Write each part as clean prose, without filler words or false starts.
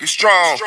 Get strong.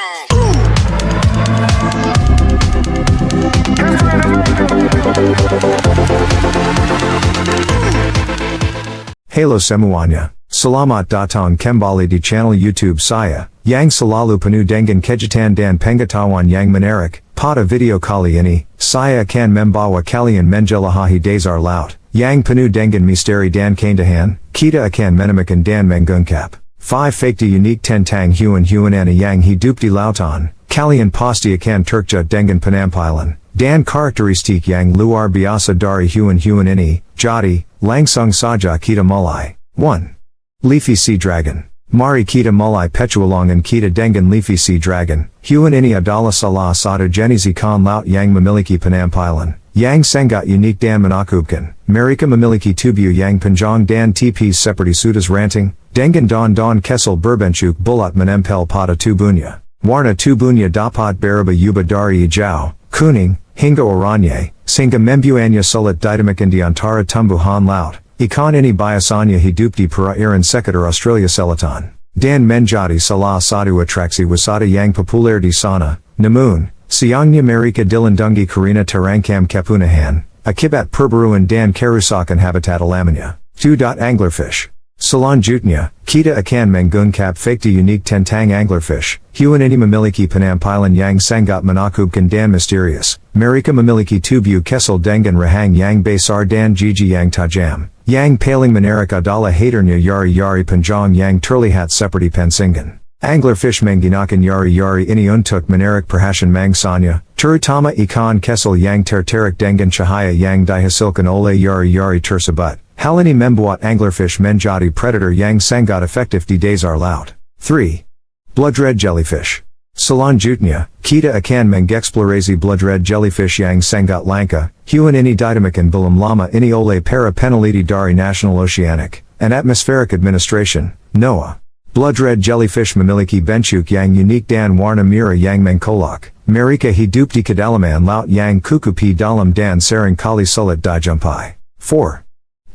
Halo semuanya. Selamat datang kembali di channel YouTube saya, yang selalu penuh dengan kejutan dan pengetahuan yang menarik. Pada video kali ini, saya akan membawa kalian menjelajahi Dasar Laut, yang penuh dengan misteri dan keindahan. Kita akan menemukan dan mengungkap 5 fakta unik tentang hewan-hewan aneh yang hidup di lautan. Kalian pasti akan terkejut dengan penampilan dan karakteristik yang luar biasa dari hewan-hewan ini. Jadi, langsung saja kita mulai. 1. Leafy Sea Dragon. Mari kita mulai petualangan kita dengan Leafy Sea Dragon. Hewan ini adalah salah satu jenis ikan laut yang memiliki penampilan yang sangat unik dan menakutkan. Mereka memiliki tubuh yang panjang dan tipis seperti sudas ranting, dengan daun-daun kesel berbentuk bulat menempel pada tubuhnya. Warna tubuhnya dapat berubah-ubah dari hijau, kuning, hingga oranye, sehingga membuatnya sulit ditemukan di antara tumbuhan laut. Ikan ini biasanya hidup di perairan sekitar Australia Selatan, dan menjadi salah satu atraksi wisata yang populer di sana. Namun, sayangnya mereka dilindungi karena terancam kepunahan, akibat perburuan dan kerusakan habitat alamnya. 2. Anglerfish. Selanjutnya, kita akan mengungkap fakta unik tentang anglerfish. Hewan ini memiliki penampilan yang sangat menakutkan dan misterius. Mereka memiliki tubuh kesel dengan rahang yang besar dan gigi yang tajam. Yang paling menarik adalah haternya yari-yari panjang yang terlihat seperti pensingan. Anglerfish menggunakan yari-yari ini untuk menarik perhatian mangsanya, terutama ikan kesel yang tertarik dengan cahaya yang dihasilkan oleh yari-yari tersebut. Hal ini membuat anglerfish menjadi predator yang sangat efektif di dasar laut. 3. Blood red jellyfish. Selanjutnya, kita akan mengeksplorasi blood red jellyfish yang sangat langka. Hewan ini ditemukan belum lama ini oleh para peneliti dari National Oceanic and Atmospheric Administration, NOAA. Blood red jellyfish memiliki bentuk yang unik dan warna merah yang mengkolok. Mereka hidup di kedalaman laut yang kukupi dalam dan seringkali sulit dijumpai. 4.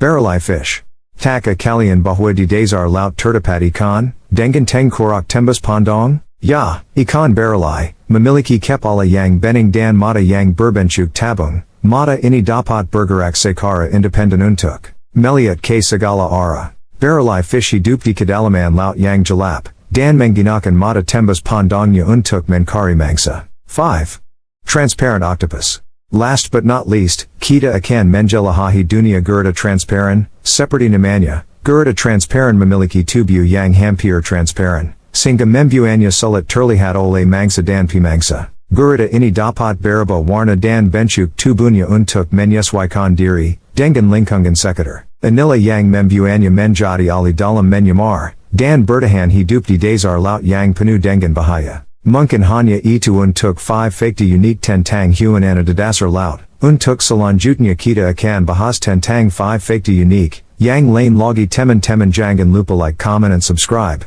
Barreleye fish. Taka kalian bahwa di dasar laut terdapat ikan dengan tengkorak tembus pandang? Ya, ikan barreleye memiliki kepala yang bening dan mata yang berbentuk tabung. Mata ini dapat bergerak secara independen untuk melihat ke segala arah. Barreleye fish hidup di kedalaman laut yang gelap, dan menggunakan mata tembus pandangnya untuk mencari mangsa. 5. Transparent octopus. Last but not least, kita akan menjelajahi dunia gurita transparent. Seperti namanya, gurita transparent memiliki tubuh yang hampir transparent, sehingga membuatnya sulit terlihat oleh mangsa dan pemangsa. Gurita ini dapat berubah warna dan bentuk tubuhnya untuk menyesuaikan diri dengan lingkungan sekitar. Inilah yang membuatnya menjadi ahli dalam menyamar dan bertahan hidup di dasar laut yang penuh dengan bahaya. Mungkin hanya itu untuk 5 fakta unik tentang hewan aneh di dasar laut. Untuk selanjutnya kita akan bahas tentang 5 fakta unik yang lain lagi. Teman-teman jangan lupa like, comment and subscribe.